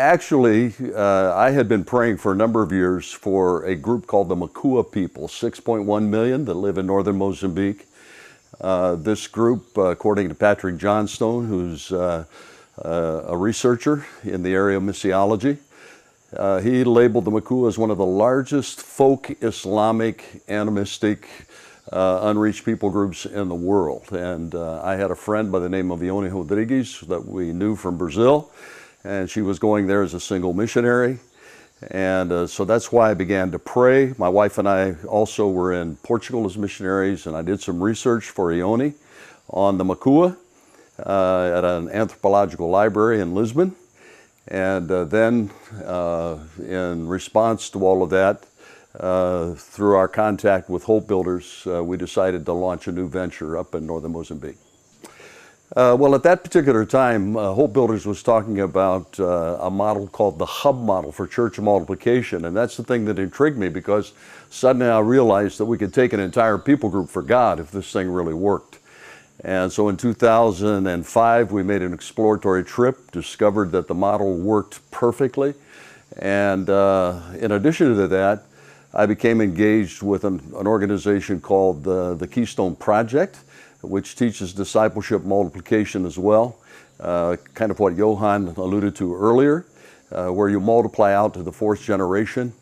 Actually, I had been praying for a number of years for a group called the Makua people, 6.1 million that live in northern Mozambique. This group, according to Patrick Johnstone, who's a researcher in the area of missiology, he labeled the Makua as one of the largest folk Islamic animistic unreached people groups in the world. And I had a friend by the name of Ione Rodrigues that we knew from Brazil, and she was going there as a single missionary. And so that's why I began to pray. My wife and I also were in Portugal as missionaries, and I did some research for Ione on the Makua at an anthropological library in Lisbon. And then in response to all of that, through our contact with Hope Builders, we decided to launch a new venture up in northern Mozambique. Well, at that particular time, Hope Builders was talking about a model called the hub model for church multiplication, and that's the thing that intrigued me, because suddenly I realized that we could take an entire people group for God if this thing really worked. And so in 2005, we made an exploratory trip, discovered that the model worked perfectly, and in addition to that, I became engaged with an organization called the Keystone Project, which teaches discipleship multiplication as well, kind of what Johan alluded to earlier, where you multiply out to the fourth generation.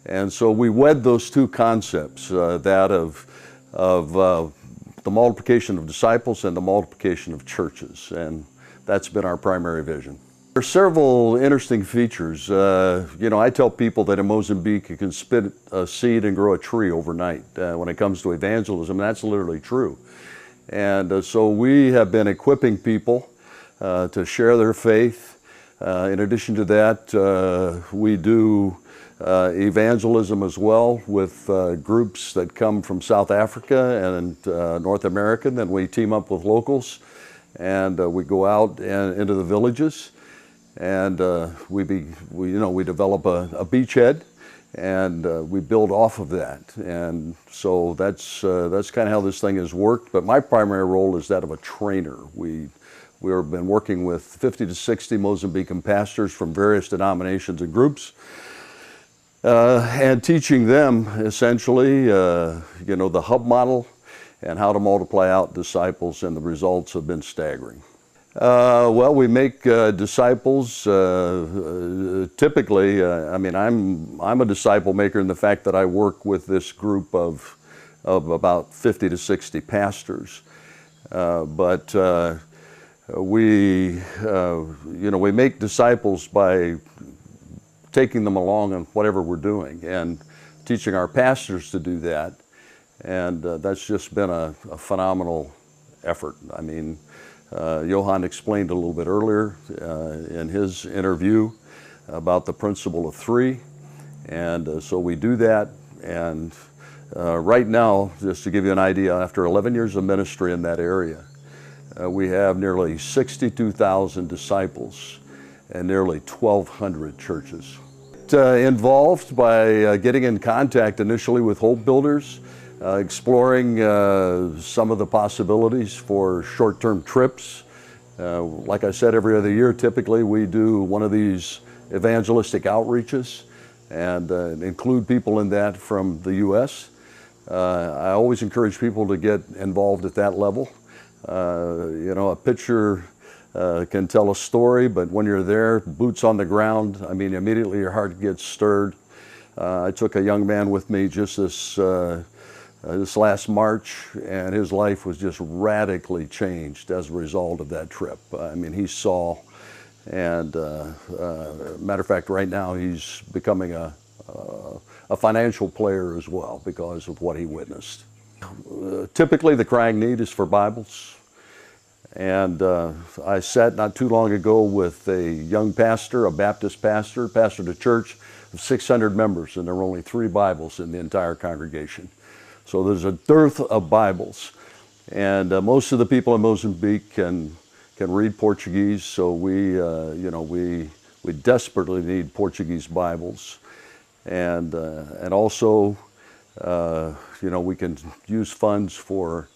And so we wed those two concepts, that of the multiplication of disciples and the multiplication of churches, and that's been our primary vision. There are several interesting features. You know, I tell people that in Mozambique you can spit a seed and grow a tree overnight when it comes to evangelism, and that's literally true. And so we have been equipping people to share their faith. In addition to that, we do evangelism as well with groups that come from South Africa and North America. Then we team up with locals, and we go out and into the villages, and we develop a beachhead, and we build off of that. And so that's kind of how this thing has worked. But my primary role is that of a trainer. We've been working with 50 to 60 Mozambican pastors from various denominations and groups, and teaching them essentially, the hub model and how to multiply out disciples, and the results have been staggering. Well, we make disciples typically. I mean, I'm a disciple maker in the fact that I work with this group of about 50 to 60 pastors. But we make disciples by taking them along on whatever we're doing and teaching our pastors to do that. And that's just been a phenomenal effort. I mean, Johan explained a little bit earlier in his interview about the principle of three, and so we do that. And right now, just to give you an idea, after 11 years of ministry in that area, we have nearly 62,000 disciples and nearly 1,200 churches. Involved by getting in contact initially with Hope Builders, exploring some of the possibilities for short-term trips. Like I said, every other year, typically, we do one of these evangelistic outreaches and include people in that from the U.S. I always encourage people to get involved at that level. A picture can tell a story, but when you're there, boots on the ground, I mean, immediately your heart gets stirred. I took a young man with me just this last March, and his life was just radically changed as a result of that trip. I mean, he saw, and matter of fact, right now he's becoming a financial player as well because of what he witnessed. Typically, the crying need is for Bibles. And I sat not too long ago with a young pastor, a Baptist pastor, pastored a church of 600 members, and there were only 3 Bibles in the entire congregation. So there's a dearth of Bibles. And most of the people in Mozambique can read Portuguese, so we desperately need Portuguese Bibles. And also, we can use funds for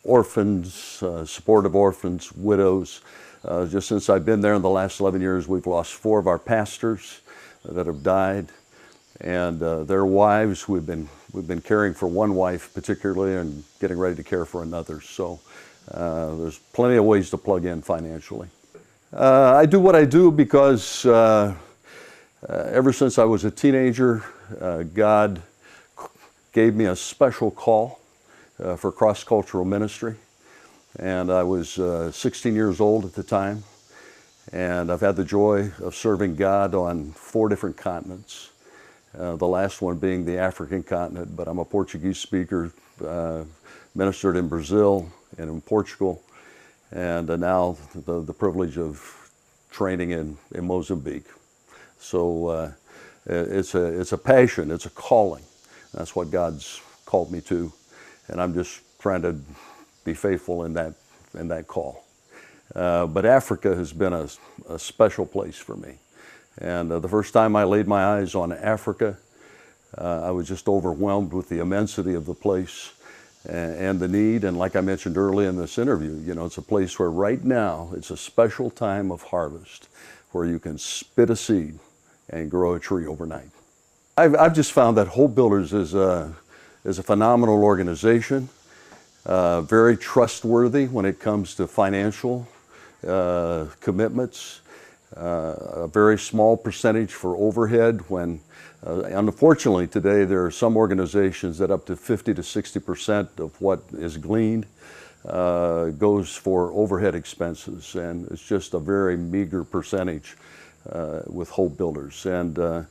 orphans, support of orphans, widows. Just since I've been there in the last 11 years, we've lost 4 of our pastors that have died, and their wives. We've been caring for one wife particularly and getting ready to care for another. So there's plenty of ways to plug in financially. I do what I do because ever since I was a teenager, God gave me a special call for cross-cultural ministry. And I was 16 years old at the time, and I've had the joy of serving God on 4 different continents, the last one being the African continent, but I'm a Portuguese speaker, ministered in Brazil and in Portugal, and now the privilege of training in Mozambique. So it's a passion, it's a calling. That's what God's called me to, and I'm just trying to be faithful in that call. But Africa has been a special place for me. And the first time I laid my eyes on Africa, I was just overwhelmed with the immensity of the place and the need. And like I mentioned early in this interview, you know, it's a place where right now it's a special time of harvest where you can spit a seed and grow a tree overnight. I've just found that Hope Builders is a phenomenal organization. Very trustworthy when it comes to financial commitments. A very small percentage for overhead when, unfortunately today, there are some organizations that up to 50 to 60% of what is gleaned goes for overhead expenses, and it's just a very meager percentage with Hope Builders. And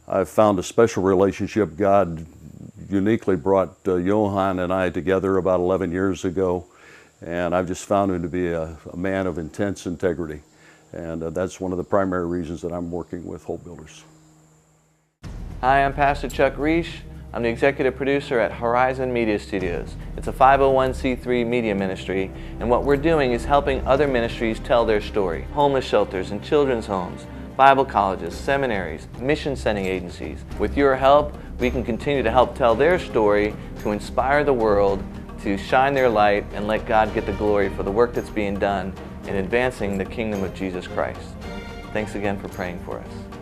I've found a special relationship. God uniquely brought Johan and I together about 11 years ago, and I've just found him to be a man of intense integrity, and that's one of the primary reasons that I'm working with Hope Builders. Hi, I'm Pastor Chuck Reish. I'm the executive producer at Horizon Media Studios. It's a 501c3 media ministry, and what we're doing is helping other ministries tell their story. Homeless shelters and children's homes, Bible colleges, seminaries, mission sending agencies. With your help, we can continue to help tell their story, to inspire the world, to shine their light and let God get the glory for the work that's being done in advancing the kingdom of Jesus Christ. Thanks again for praying for us.